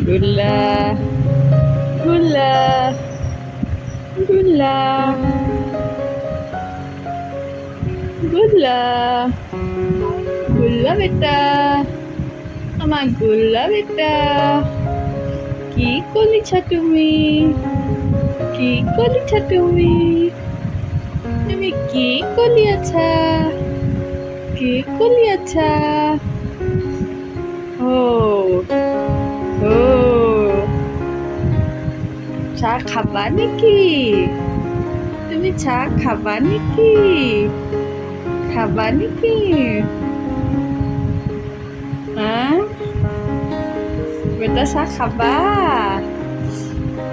গুল্লা গুল্লা গুল্লা গুল্লা গুল্লা বেটা আমার গুল্লা বেটা কি করিছা তুমি কি করিছা তুমি তুমি কি করিয়াছা কি করিয়াছা ও ও চাহ খাবা নেকি তুমি চাহ খাবা নেকি খাবা নেকি বেটা চাহ খাবা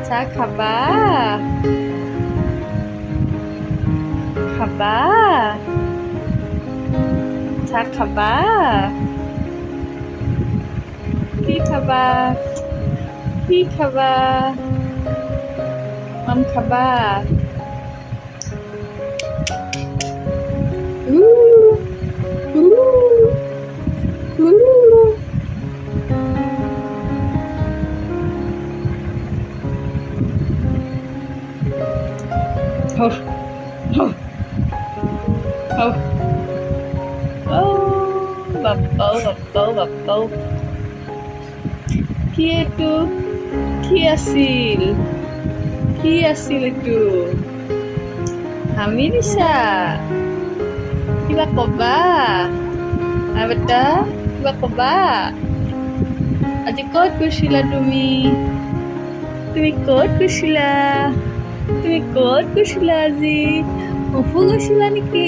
চাহ খাবা খাবা চাহ খাবা কি খাবা কি খাবা মাম খাবা Oh, oh, oh, oh, বাপ্পাও কি এইটো কি আছিল এইটো হামি দিছা কিবা কবা বেটা কিবা কবা আজি ক'ত গৈছিলা তুমি ক'ত গৈছিলা আজি ফুফু গৈছিলা নেকি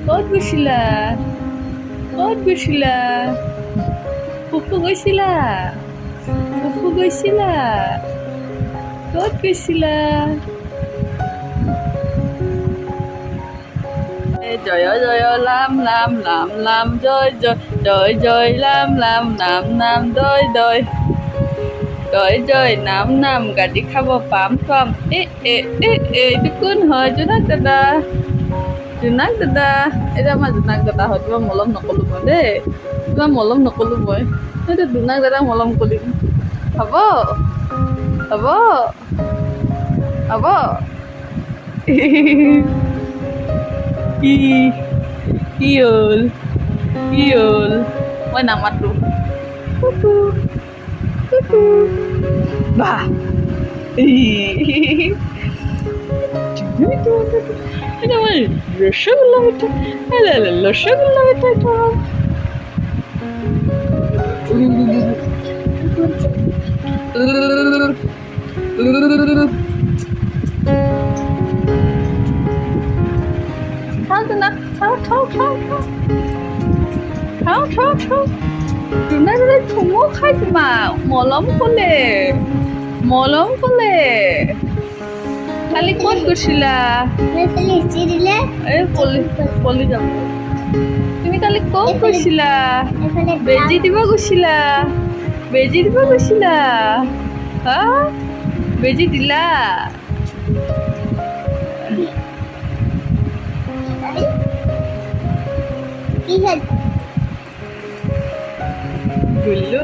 ক'ত গৈছিলা ফুফু গৈছিলা ক'ত গৈছিলা জয় জয় লাম লাম লাম লাম জয় জয় জয় লাম লাম নাম নাম জয় জয় জয় জয় নাম নাম গাড়ী খাব পাম এইটো কোন হয় জোনাক দাদা এতিয়া আমাৰ জোনাক দাদা হয় তোমাৰ মলম নকলোঁ মই দেই মই এইটো জোনাক দাদা মলম কৰিম হ'ব কি হ'ল মই নামাতো বাহ এটা আমার রসগোল্লা বেটা রসগোল্লা বেটা এটা খাও তো না খাও তুমি চুমু খাই তোমাক মলম কলে কালি ক'ত গৈছিলা এই পলি যাব তুমি কালি ক'ত গৈছিলা বেজি দিব গৈছিলা হা বেজি দিলা গুল্লু